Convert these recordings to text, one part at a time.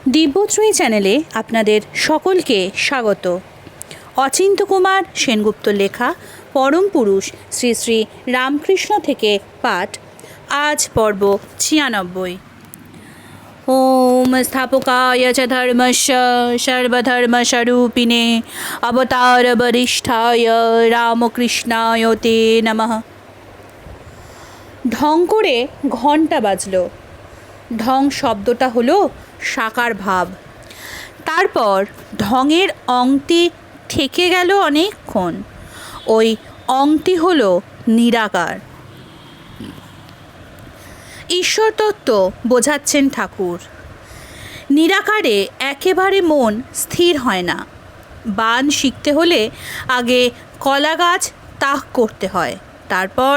দিব্যশ্রী চ্যানেলে আপনাদের সকলকে স্বাগত। অচিন্ত্য কুমার সেনগুপ্ত লেখা পরম পুরুষ শ্রী শ্রী রামকৃষ্ণ থেকে পাঠ। আজ পর্ব 96। ওম স্থাপকায় চ ধর্মস্য সর্বধর্মস্বরূপিণে অবতার বরিষ্ঠায় রামকৃষ্ণায় তে নমঃ। ঢং করে ঘণ্টা বাজল। ঢং শব্দটা হলো সাকার ভাব। তারপর ঢঙের অংটি ঠেকে গেল অনেকক্ষণ। ওই অংটি হলো নিরাকার। ঈশ্বর তত্ত্ব বোঝাচ্ছেন ঠাকুর। নিরাকারে একেবারে মন স্থির হয় না। বান শিখতে হলে আগে কলা গাছ তাক করতে হয়, তারপর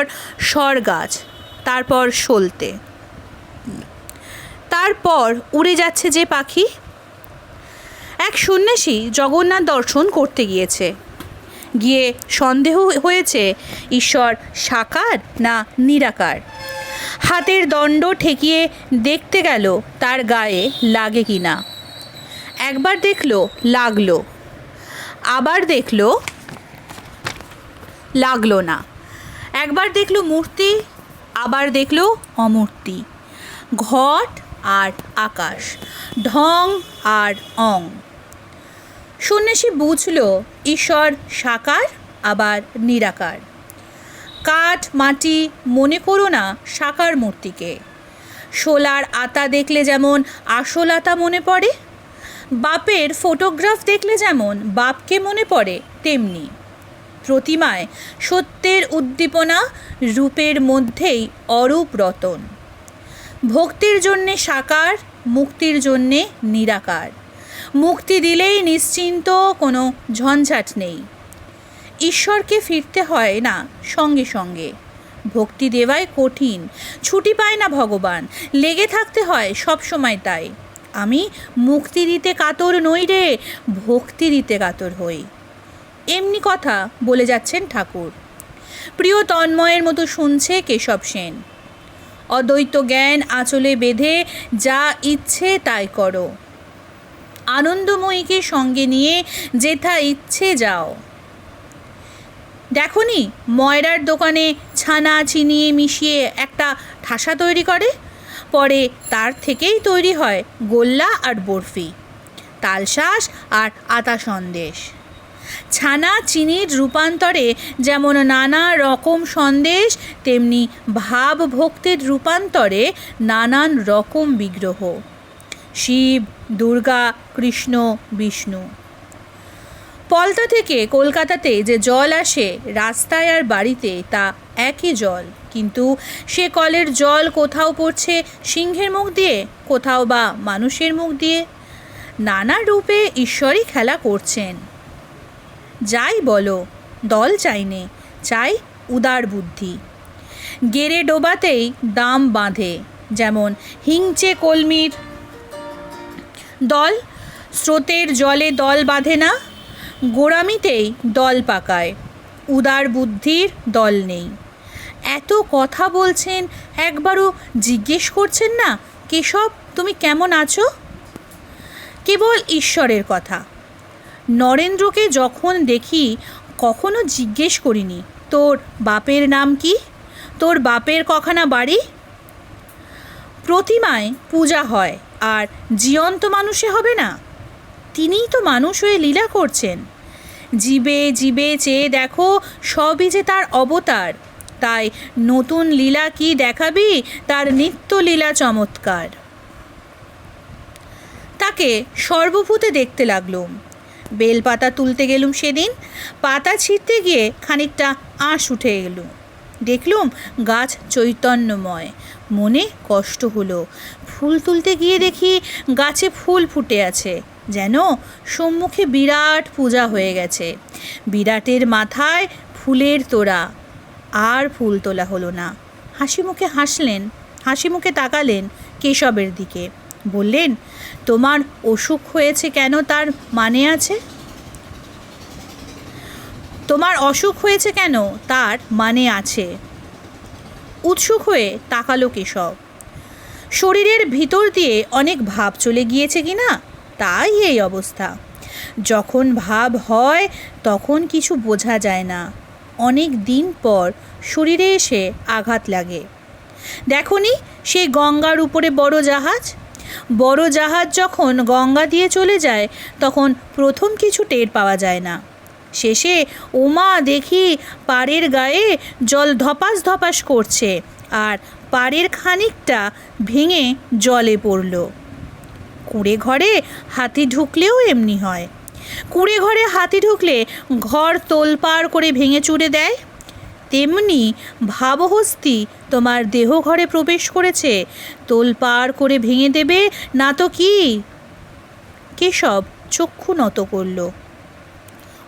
সর গাছ, তারপর সলতে, তারপর উড়ে যাচ্ছে যে পাখি। এক সন্ন্যাসী জগন্নাথ দর্শন করতে গিয়ে সন্দেহ হয়েছে ঈশ্বর সাকার না নিরাকার। হাতের দণ্ড ঠেকিয়ে দেখতে গেল তার গায়ে লাগে কি না। একবার দেখলো লাগলো, আবার দেখলো লাগলো না। একবার দেখলো মূর্তি, আবার দেখলো অমূর্তি। ঘট আর আকাশ, ঢং আর অং। সন্ন্যাসী বুঝল ঈশ্বর সাকার আবার নিরাকার। কাঠ মাটি মনে করো না সাকার মূর্তিকে। শোলার আতা দেখলে যেমন আসল আতা মনে পড়ে, বাপের ফটোগ্রাফ দেখলে যেমন বাপকে মনে পড়ে, তেমনি প্রতিমায় সত্যের উদ্দীপনা, রূপের মধ্যেই অরূপ রতন। ভক্তির জন্যে সাকার, মুক্তির জন্যে নিরাকার। মুক্তি দিলেই নিশ্চিন্ত, কোনো ঝঞ্ঝাট নেই। ঈশ্বরকে ফিরতে হয় না সঙ্গে সঙ্গে। ভক্তি দেওয়াই কঠিন, ছুটি পায় না ভগবান, লেগে থাকতে হয় সব সময়। তাই আমি মুক্তি দিতে কাতর নই রে, ভক্তি দিতে কাতর হই। এমনি কথা বলে যাচ্ছেন ঠাকুর। প্রিয় তন্ময়ের মতো শুনছে কেশব সেন। অদ্বৈত জ্ঞান আঁচলে বেঁধে যা ইচ্ছে তাই করো। আনন্দময়ীকে সঙ্গে নিয়ে যেথা ইচ্ছে যাও। দেখনি ময়রার দোকানে ছানা চিনি মিশিয়ে একটা ঠাসা তৈরি করে, পরে তার থেকেই তৈরি হয় গোল্লা আর বরফি, তালশাঁস আর আতা সন্দেশ। ছানা চিনির রূপান্তরে যেমন নানা রকম সন্দেশ, তেমনি ভাব ভক্তির রূপান্তরে নানান রকম বিগ্রহ, শিব, দুর্গা, কৃষ্ণ, বিষ্ণু। পলতা থেকে কলকাতাতে যে জল আসে রাস্তায় আর বাড়িতে, তা একই জল, কিন্তু সে কলের জল কোথাও পড়ছে সিংহের মুখ দিয়ে, কোথাও বা মানুষের মুখ দিয়ে। নানা রূপে ঈশ্বরই খেলা করছেন। যাই বলো, দল চাইনে, চাই উদার বুদ্ধি। গেরে ডোবাতেই দাম বাঁধে, যেমন হিংচে কলমির দল। স্রোতের জলে দল বাঁধে না, গোড়ামিতেই দল পাকায়। উদার বুদ্ধির দল নেই। এত কথা বলছেন, একবারও জিজ্ঞেস করছেন না, কেশব তুমি কেমন আছো? কেবল ঈশ্বরের কথা। নরেন্দ্রকে যখন দেখি কখনো জিজ্ঞেস করিনি, তোর বাপের নাম কি, তোর বাপের কখানা বাড়ি। প্রতিমায় পূজা হয়, আর জীবন্ত মানুষে হবে না? তিনিই তো মানুষ হয়ে লীলা করছেন। জীবে জীবে চেয়ে দেখো, সবই যে তার অবতার। তাই নতুন লীলা কি দেখাবি, তার নিত্য লীলা চমৎকার। তাকে সর্বভূতে দেখতে লাগলুম। বেলপাতা তুলতে গেলুম সেদিন, পাতা ছিঁড়তে গিয়ে খানিকটা আঁশ উঠে গেল। দেখলুম গাছ চৈতন্যময়, মনে কষ্ট হলো। ফুল তুলতে গিয়ে দেখি গাছে ফুল ফুটে আছে, যেন সম্মুখে বিরাট পূজা হয়ে গেছে। বিরাটের মাথায় ফুলের তোড়া। আর ফুল তোলা হলো না। হাসি মুখে তাকালেন কেশবের দিকে, বললেন, তোমার অসুখ হয়েছে কেন তার মানে আছে। তোমার অসুখ হয়েছে কেন তার মানে আছে। উৎসুক হয়ে তাকালো কেশব। শরীরের ভিতর দিয়ে অনেক ভাব চলে গিয়েছে কি না, তাই এই অবস্থা। যখন ভাব হয় তখন কিছু বোঝা যায় না, অনেক দিন পর শরীরে এসে আঘাত লাগে। দেখনি সেই গঙ্গার উপরে বড় জাহাজ যখন গঙ্গা দিয়ে চলে যায় তখন প্রথম কিছু টের পাওয়া যায় না, শেষে ওমা দেখি পাড়ের গায়ে জল ধপাস ধপাস করছে আর পাড়ের খানিকটা ভেঙে জলে পড়ল। কুঁড়ে ঘরে হাতি ঢুকলেও এমনি হয়। কুঁড়ে ঘরে হাতি ঢুকলে ঘর তোলপাড় করে ভেঙে চুরে দেয়, তেমনি ভাবহস্তি তোমার দেহ ঘরে প্রবেশ করেছে, তোলপাড় করে ভেঙে দেবে না তো কি। কেশব চক্ষু নত করল।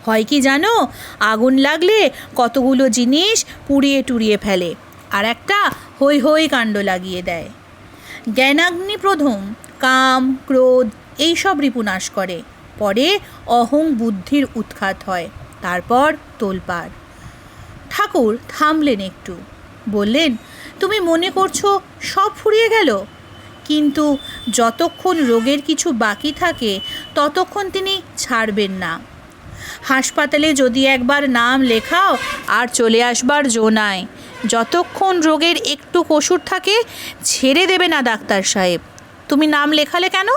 হয় কি জানো, আগুন লাগলে কতগুলো জিনিস পুড়িয়ে টুড়িয়ে ফেলে আর একটা হৈ হৈ কাণ্ড লাগিয়ে দেয়। জ্ঞানাগ্নি প্রথম কাম ক্রোধ এইসব রিপুনাশ করে, পরে অহং বুদ্ধির উৎখাত হয়, তারপর তোলপাড়। ঠাকুর থামলেন একটু, বললেন, তুমি মনে করছো সব ফুরিয়ে গেল, কিন্তু যতক্ষণ রোগের কিছু বাকি থাকে ততক্ষণ তিনি ছাড়বেন না। হাসপাতালে যদি একবার নাম লেখাও আর চলে আসবার জো নাই, যতক্ষণ রোগের একটু কসুর থাকে ছেড়ে দেবে না ডাক্তার সাহেব। তুমি নাম লেখালে কেন?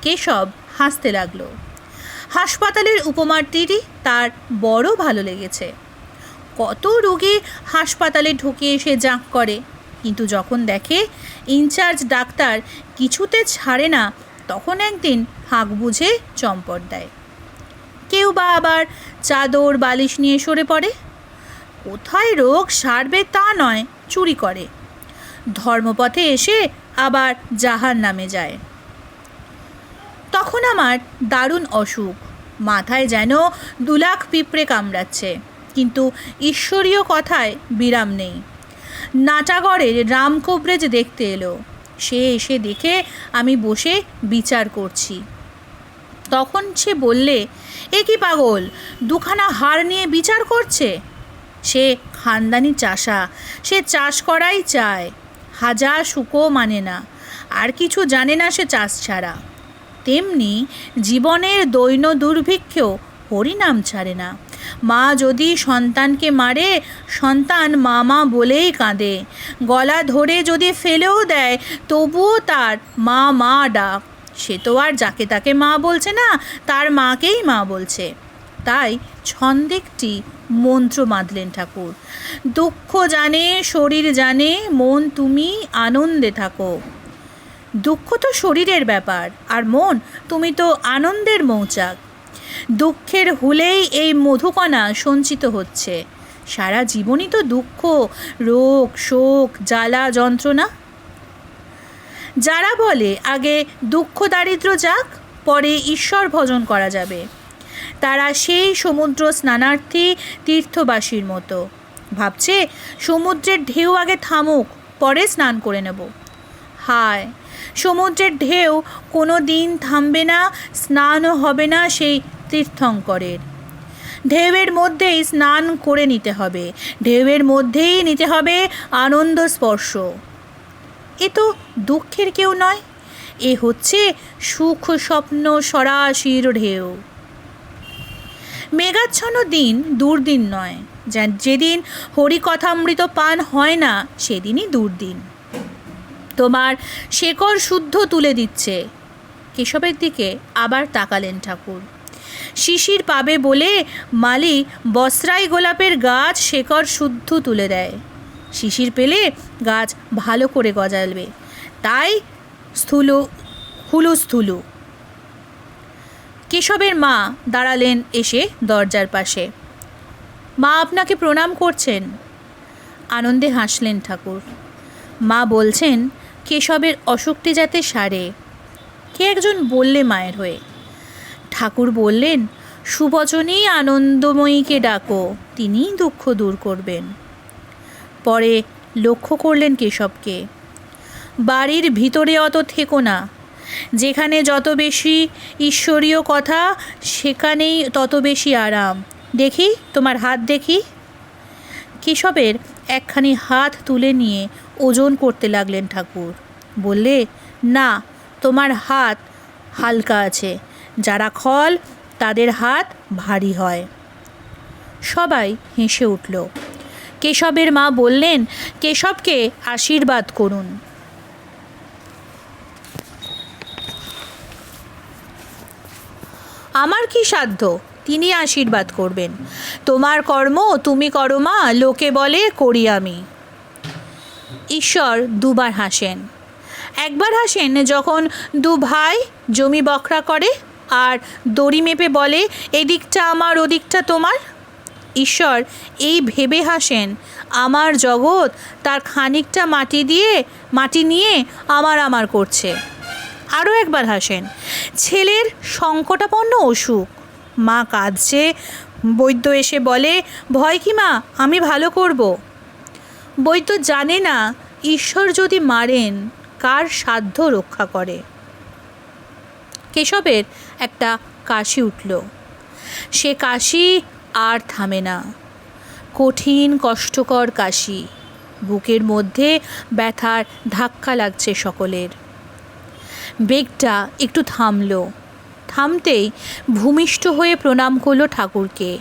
কেশব হাসতে লাগলো। হাসপাতালের উপমাটিরই তার বড় ভালো লেগেছে। কত রোগী হাসপাতালে ঢুকে এসে জাঁক করে, কিন্তু যখন দেখে ইনচার্জ ডাক্তার কিছুতে ছাড়ে না তখন একদিন হাঁক বুঝে চম্পট দেয়। কেউ বা আবার চাদর বালিশ নিয়ে সরে পড়ে। কোথায় রোগ সারবে তা নয়, চুরি করে। ধর্মপথে এসে আবার জাহান্নামে যায়। তখন আমার দারুণ অসুখ, মাথায় যেন 2 লাখ পিঁপড়ে কামড়াচ্ছে, কিন্তু ঈশ্বরীয় কথায় বিরাম নেই। নাটাগড়ের রাম কবরেজ দেখতে এলো, সে এসে দেখে আমি বসে বিচার করছি। তখন সে বললে, এ কি পাগল, 2খানা হাড় নিয়ে বিচার করছে? সে খানদানি চাষা, সে চাষ করাই চায়, হাজা শুকো মানে না, আর কিছু জানে না সে চাষ ছাড়া। তেমনি জীবনের দৈন দুর্ভিক্ষেও হরিনাম ছাড়ে না। মা যদি সন্তানকে মারে, সন্তান মামা বলেই কাঁদে। গলা ধরে যদি ফেলেও দেয় তবুও তার মা মা ডাক। সে তো আর যাকে তাকে মা বলছে না, তার মাকেই মা বলছে। তাই ছন্দে একটি মন্ত্র বাঁধলেন ঠাকুর, দুঃখ জানে শরীর জানে, মন তুমি আনন্দে থাকো। দুঃখ তো শরীরের ব্যাপার, আর মন তুমি তো আনন্দের মৌচাক। দুঃখের হুলেই এই মধুকণা সঞ্চিত হচ্ছে। সারা জীবনই তো দুঃখ, রোগ শোক জ্বালা যন্ত্রণা। যারা বলে আগে দুঃখ দারিদ্র্য যাক, পরে ঈশ্বর ভজন করা যাবে, তারা সেই সমুদ্র স্নানার্থী তীর্থবাসীর মতো ভাবছে সমুদ্রের ঢেউ আগে থামুক, পরে স্নান করে নেব। হায়, সমুদ্রের ঢেউ কোনো দিন থামবে না, স্নানও হবে না সেই তীর্থঙ্করের। ঢেউয়ের মধ্যেই স্নান করে নিতে হবে, ঢেউয়ের মধ্যেই নিতে হবে আনন্দ স্পর্শ। এ তো দুঃখের কেউ নয়, এ হচ্ছে সুখ স্বপ্ন সরাসির ঢেউ। মেঘাচ্ছন্ন দিন দুর্দিন নয়, যেদিন হরিকথামৃত পান হয় না সেদিনই দুর্দিন। তোমার শেকড় শুদ্ধ তুলে দিচ্ছে। কেশবের দিকে আবার তাকালেন ঠাকুর। শিশির পাবে বলে মালি বসরাই গোলাপের গাছ শেকড় শুদ্ধ তুলে দেয়। শিশির পেলে গাছ ভালো করে গজালবে, তাই হুলুস্থুলু। কেশবের মা দাঁড়ালেন এসে দরজার পাশে। মা আপনাকে প্রণাম করছেন। আনন্দে হাসলেন ঠাকুর। মা বলছেন কেশবের অসুখটি যাতে সারে। কে একজন বললে মায়ের হয়ে। ঠাকুর বললেন, সুবচনেই আনন্দময়ীকে ডাকো, তিনিই দুঃখ দূর করবেন। পরে লক্ষ্য করলেন কেশবকে। বাড়ির ভিতরে অত থেকো না, যেখানে যত বেশি ঈশ্বরীয় কথা সেখানেই তত বেশি আরাম। দেখি তোমার হাত দেখি। কেশবের একখানি হাত তুলে নিয়ে ওজন করতে লাগলেন ঠাকুর। বললে, না, তোমার হাত হালকা আছে, যারা খল তাদের হাত ভারী হয়। সবাই হেসে উঠল। কেশবের মা বললেন, কেশবকে আশীর্বাদ করুন। আমার কি সাধ্য, তিনি আশীর্বাদ করবেন। তোমার কর্ম তুমি করো মা, লোকে বলে করি আমি। ঈশ্বর দুবার হাসেন। একবার হাসেন যখন দু ভাই জমি বখরা করে আর দড়ি মেপে বলে, এদিকটা আমার ওদিকটা তোমার। ঈশ্বর এই ভেবে হাসেন, আমার জগৎ তার খানিকটা মাটি নিয়ে আমার করছে। আরও একবার হাসেন, ছেলের সংকটাপন্ন অসুখ, মা কাঁদছে, বৈদ্য এসে বলে, ভয় কি মা, আমি ভালো করব। বৈদ্য জানে না ঈশ্বর যদি মারেন কার সাধ্য রক্ষা করে। কেশবের একটা কাশি উঠল। সে কাশি আর থামে না, কঠিন কষ্টকর কাশি। বুকের মধ্যে ব্যথার ধাক্কা লাগছে সকলের। বেগটা একটু থামতেই ভূমিষ্ঠ হয়ে প্রণাম করল ঠাকুরকে।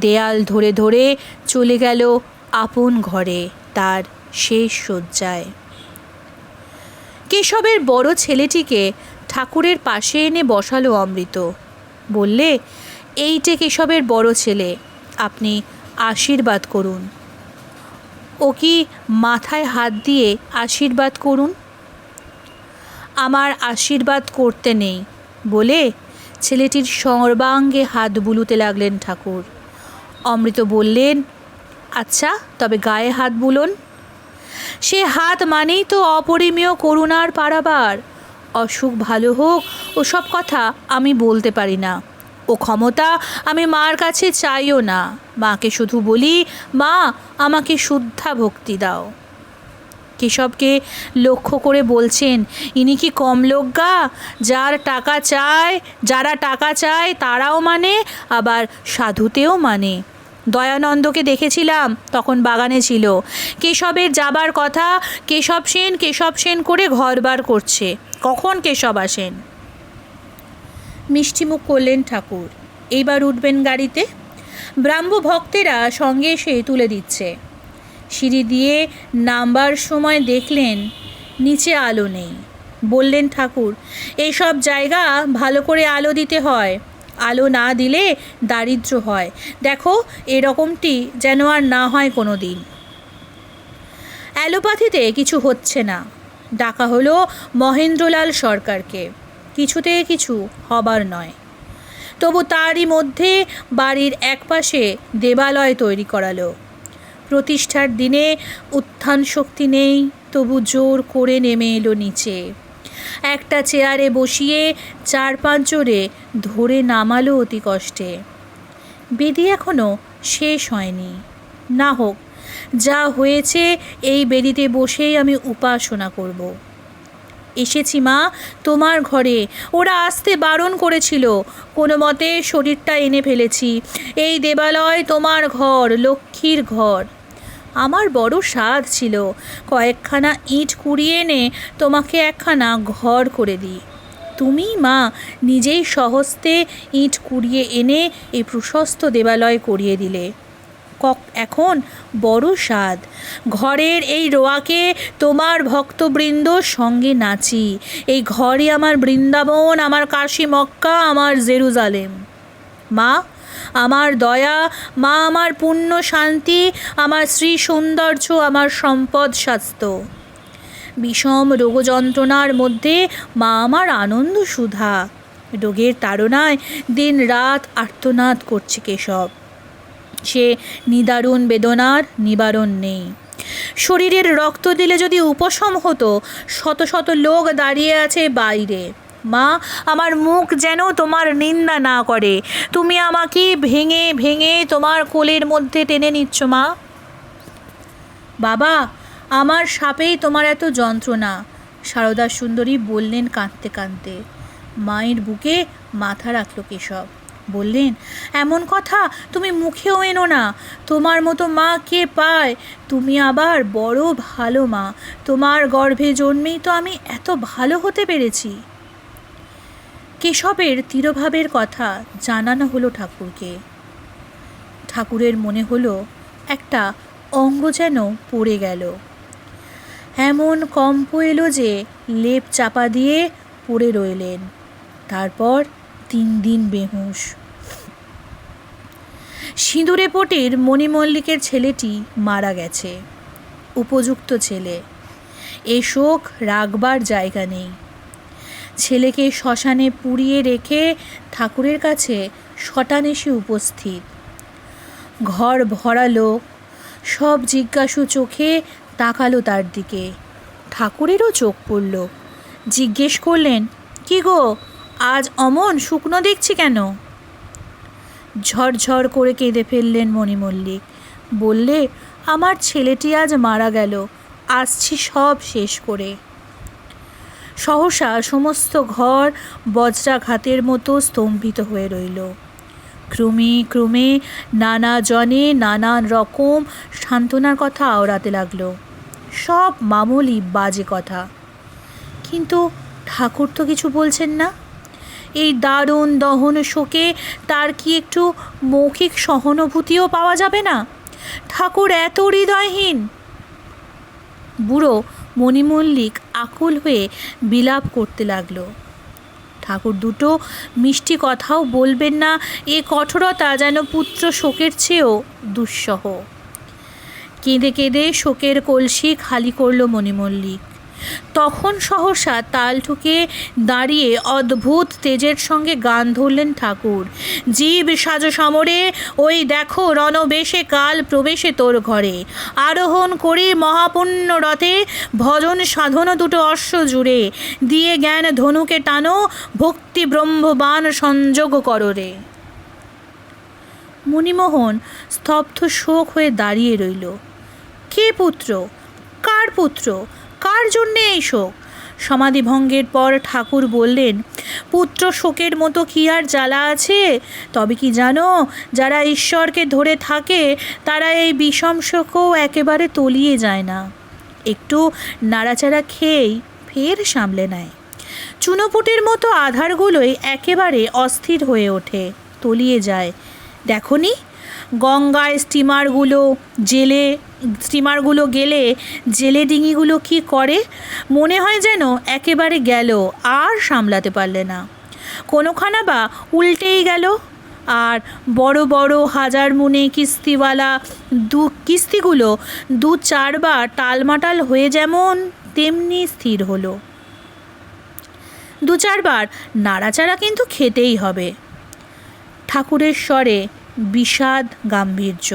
দেয়াল ধরে ধরে চলে গেল আপন ঘরে, তার শেষ শয্যায়। কেশবের বড় ছেলেটিকে ঠাকুরের পাশে এনে বসালো অমৃত। বললে, এইটে কেশবের বড় ছেলে, আপনি আশীর্বাদ করুন। ও কি মাথায় হাত দিয়ে আশীর্বাদ করুন। আমার আশীর্বাদ করতে নেই বলে ছেলেটির সর্বাঙ্গে হাত বুলোতে লাগলেন ঠাকুর। অমৃত বললেন, আচ্ছা, তবে গায়ে হাত বুলোন। সে হাত মানেই তো অপরিমেয় করুণার পারাবার। অসুখ ভালো হোক ওসব কথা আমি বলতে পারি না, ও ক্ষমতা আমি মার কাছে চাইও না। মাকে শুধু বলি, মা আমাকে শুদ্ধা ভক্তি দাও। কেশবকে লক্ষ্য করে বলছেন, ইনি কি কম লোকগা, যারা টাকা চায় তারাও মানে, আবার সাধুতেও মানে। দয়ানন্দকে দেখেছিলাম, তখন বাগানে ছিল। কেশবের যাবার কথা, কেশব সেন করে ঘরবার করছে। কখন কেশব আসেন? মিষ্টিমুখ করলেন ঠাকুর। এইবার উঠবেন গাড়িতে। ব্রাহ্ম ভক্তেরা সঙ্গে এসে তুলে দিচ্ছে। সিঁড়ি দিয়ে নামবার সময় দেখলেন নিচে আলো নেই। বললেন ঠাকুর, এইসব জায়গা ভালো করে আলো দিতে হয়, আলো না দিলে দারিদ্র্য হয়। দেখো এরকমটি যেন আর না হয় কোনো দিন। অ্যালোপ্যাথিতে কিছু হচ্ছে না। ডাকা হলো মহেন্দ্রলাল সরকারকে। কিছুতে কিছু হবার নয়। তবু তারই মধ্যে বাড়ির একপাশে দেবালয় তৈরি করালো। প্রতিষ্ঠার দিনে উত্থান শক্তি নেই, তবু জোর করে নেমে এলো নিচে। একটা চেয়ারে বসিয়ে 4-5 জোরে ধরে নামালো অতি কষ্টে। বেদি এখনো শেষ হয়নি। না হোক, যা হয়েছে এই বেদিতে বসেই আমি উপাসনা করব। এসেছি মা তোমার ঘরে, ওরা আসতে বারণ করেছিল, কোনো মতে শরীরটা এনে ফেলেছি। এই দেবালয় তোমার ঘর, লক্ষ্মীর ঘর। আমার বড় সাধ ছিল কয়েকখানা ইট কুড়িয়ে এনে তোমাকে একখানা ঘর করে দিই। তুমি মা নিজেই স্বহস্তে ইট কুড়িয়ে এনে এই প্রশস্ত দেবালয় করিয়ে দিলে। এখন বড় স্বাদ, ঘরের এই রোয়াকে তোমার ভক্তবৃন্দ সঙ্গে নাচি। এই ঘরই আমার বৃন্দাবন, আমার কাশী মক্কা, আমার জেরুজালেম। মা আমার দয়া, মা আমার পুণ্য শান্তি, আমার শ্রী সৌন্দর্য, আমার সম্পদ স্বাস্থ্য। বিষম রোগযন্ত্রণার মধ্যে মা আমার আনন্দ সুধা। রোগের তাড়নায় দিন রাত আর্তনাদ করছে কেশব। সে নিদারুণ বেদনার নিবারণ নেই। শরীরের রক্ত দিলে যদি উপশম হতো, শত শত লোক দাঁড়িয়ে আছে বাইরে। মা আমার মুখ যেন তোমার নিন্দা না করে। তুমি আমাকে ভেঙে ভেঙে তোমার কোলের মধ্যে টেনে নিচ্ছ মা। বাবা আমার সাপেই তোমার এত যন্ত্রণা, সারদা সুন্দরী বললেন কাঁদতে কাঁদতে। মায়ের বুকে মাথা রাখল কেশব। বললেন, এমন কথা তুমি মুখেও এনো না। তোমার মতো মা কে পায়? তুমি আবার বড় ভালো মা। তোমার গর্ভে জন্মেই তো আমি এত ভালো হতে পেরেছি। কেশবের তিরোভাবের কথা জানানো হলো ঠাকুরকে। ঠাকুরের মনে হলো একটা অঙ্গ যেন পড়ে গেল। এমন কম্প এলো যে লেপ চাপা দিয়ে পড়ে রইলেন। তারপর 3 দিন বেহুঁশ। সিঁদুরে পটির মণিমল্লিকের ছেলেটি মারা গেছে। উপযুক্ত ছেলে, এ শোক রাখবার জায়গা নেই। ছেলেকে শ্মশানে পুড়িয়ে রেখে ঠাকুরের কাছে শটান এসে উপস্থিত। ঘর ভরা লোক, সব জিজ্ঞাসু চোখে তাকালো তার দিকে। ঠাকুরেরও চোখ পড়ল। জিজ্ঞেস করলেন, কি গো, আজ অমন শুকনো দেখছি কেন? ঝরঝর করে কেঁদে ফেললেন মণিমল্লিক। বললে, আমার ছেলেটি আজ মারা গেল, আসছি সব শেষ করে। সহসা সমস্ত ঘর বজ্রাঘাতের মতো স্তম্ভিত হয়ে রইল। ক্রমে ক্রমে নানা জনে নানান রকম সান্ত্বনার কথা আওড়াতে লাগলো, সব মামুলি বাজে কথা। কিন্তু ঠাকুর তো কিছু বলছেন না। এই দারুণ দহন শোকে তার কি একটু মৌখিক সহানুভূতিও পাওয়া যাবে না? ঠাকুর এত হৃদয়হীন? বুড়ো মণিমল্লিক আকুল হয়ে বিলাপ করতে লাগলো। ঠাকুর দুটো মিষ্টি কথাও বলবেন না, এ কঠোরতা যেন পুত্র শোকের চেয়েও দুঃসহ। কেঁদে কেঁদে শোকের কলসি খালি করল মণিমল্লিক। তখন সহসা তাল ঠুকে দাঁড়িয়ে অদ্ভুত তেজের সঙ্গে গান ধরলেন ঠাকুর। জীব সাজ সমরে, ওই দেখো রণবেশে কাল প্রবেশে তোর ঘরে। আরোহণ করি মহাপুণ্য রথে, ভজন সাধন দুটো অশ্ব জুড়ে। দিয়ে জ্ঞান ধনুকে টানো, ভক্তি ব্রহ্মবান সংযোগ কররে। মণিমোহন স্তব্ধ শোক হয়ে দাঁড়িয়ে রইল। কে পুত্র? কার পুত্র? কার জন্যে এই শোক? সমাধিভঙ্গের পর ঠাকুর বললেন, পুত্র শোকের মতো কি আর জ্বালা আছে? তবে কি জানো, যারা ঈশ্বরকে ধরে থাকে তারা এই বিষম শোকও একেবারে তলিয়ে যায় না। একটু নাড়াচাড়া খেয়েই ফের সামলে নেয়। চুনোপুটির মতো আধারগুলোই একেবারে অস্থির হয়ে ওঠে, তলিয়ে যায়। দেখনি গঙ্গায় স্টিমারগুলো গেলে জেলে ডিঙিগুলো কি করে? মনে হয় যেন একেবারে গেল, আর সামলাতে পারলে না। কোনোখানা বা উল্টেই গেল। আর বড় বড় হাজার মুনে কিস্তিগুলো 2-4 বার টালমাটাল হয়ে যেমন তেমনি স্থির হলো। 2-4 বার নাড়াচাড়া কিন্তু খেতেই হবে। ঠাকুরের স্বরে বিষাদ গাম্ভীর্য।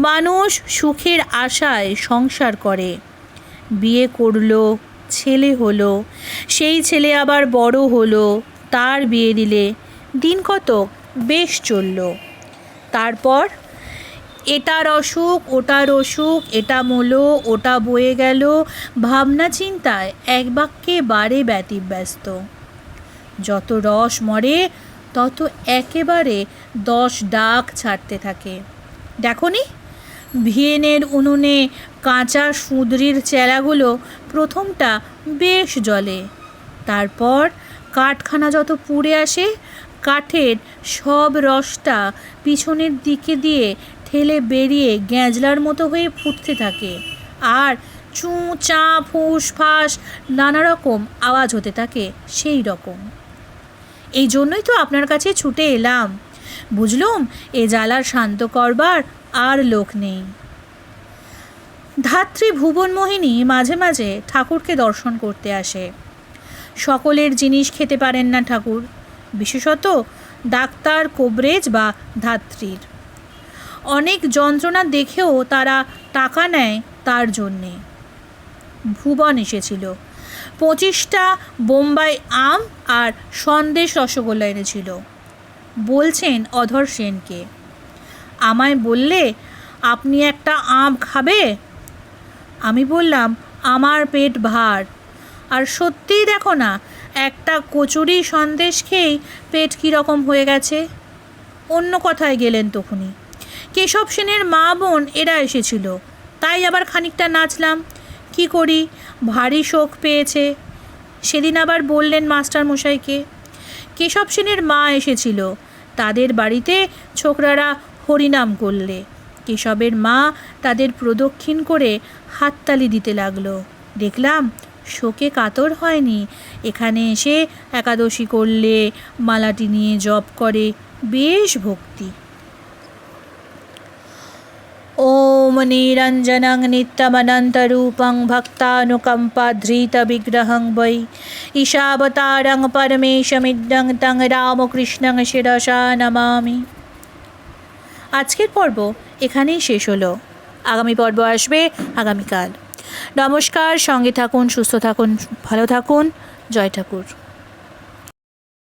মানুষ সুখের আশায় সংসার করে, বিয়ে করলো, ছেলে হলো, সেই ছেলে আবার বড় হলো, তার বিয়ে দিলে দিন কতক বেশ চলল। তারপর এটার অসুখ, ওটার অসুখ, এটা মলো, ওটা বয়ে গেল, ভাবনা চিন্তায় এক বাক্যে বারে ব্যতিব্যস্ত। যত রস মরে তত একেবারে 10 ডাক ছাড়তে থাকে। দেখনি ভিয়েনের উনুনে কাঁচা সুদ্রির চেলাগুলো প্রথমটা বেশ জ্বলে, তারপর কাঠখানা যত পুড়ে আসে, কাঠের সব রসটা পিছনের দিকে দিয়ে ঠেলে বেরিয়ে গ্যাঁজলার মতো হয়ে ফুটতে থাকে, আর চুঁ চাঁ ফুস ফাঁস নানা রকম আওয়াজ হতে থাকে। সেই রকম। এই জন্যই তো আপনার কাছে ছুটে এলাম। বুঝলুম এ জ্বালার শান্ত করবার আর লোক নেই। ধাত্রী ভুবনমোহিনী মাঝে মাঝে ঠাকুরকে দর্শন করতে আসে। সকলের জিনিস খেতে পারেন না ঠাকুর, বিশেষত ডাক্তার কোবরেজ বা ধাত্রীর। অনেক যন্ত্রণা দেখেও তারা টাকা নেয় তার জন্যে। ভুবন এসেছিল, 25টা বোম্বাই আম আর সন্দেশ রসগোল্লা এনেছিল। বলছেন অধর সেনকে, আমায় বললে, আপনি একটা আম খাবে? আমি বললাম, আমার পেট ভার। আর সত্যিই দেখো না, একটা কচুরি সন্দেশ খেয়েই পেট কীরকম হয়ে গেছে। অন্য কথায় গেলেন তখনই। কেশব সেনের মা বোন এরা এসেছিল, তাই আবার খানিকটা নাচলাম। কি করি, ভারী শোক পেয়েছে। সেদিন আবার বললেন মাস্টার মশাইকে। কেশব সেনের মা এসেছিল, তাদের বাড়িতে ছোকরারা হরিনাম করলে। কেশবের মা তাদের প্রদক্ষিণ করে হাততালি দিতে লাগলো। দেখলাম শোকে কাতর হয়নি, এখানে এসে একাদশী করলে, মালাটি নিয়ে জপ করে, বেশ ভক্তি। ওম নিরঞ্জনং নিত্যমনন্তরূপং ভক্তানুকম্পাধৃতবিগ্রহং বৈ ঈশাবতারং পরমেশমিদ্যং তং রামকৃষ্ণং শিরসা নমামি। আজকের পর্ব এখানেই শেষ হলো। আগামী পর্ব আসবে আগামীকাল। নমস্কার, সঙ্গে থাকুন, সুস্থ থাকুন, ভালো থাকুন। জয় ঠাকুর।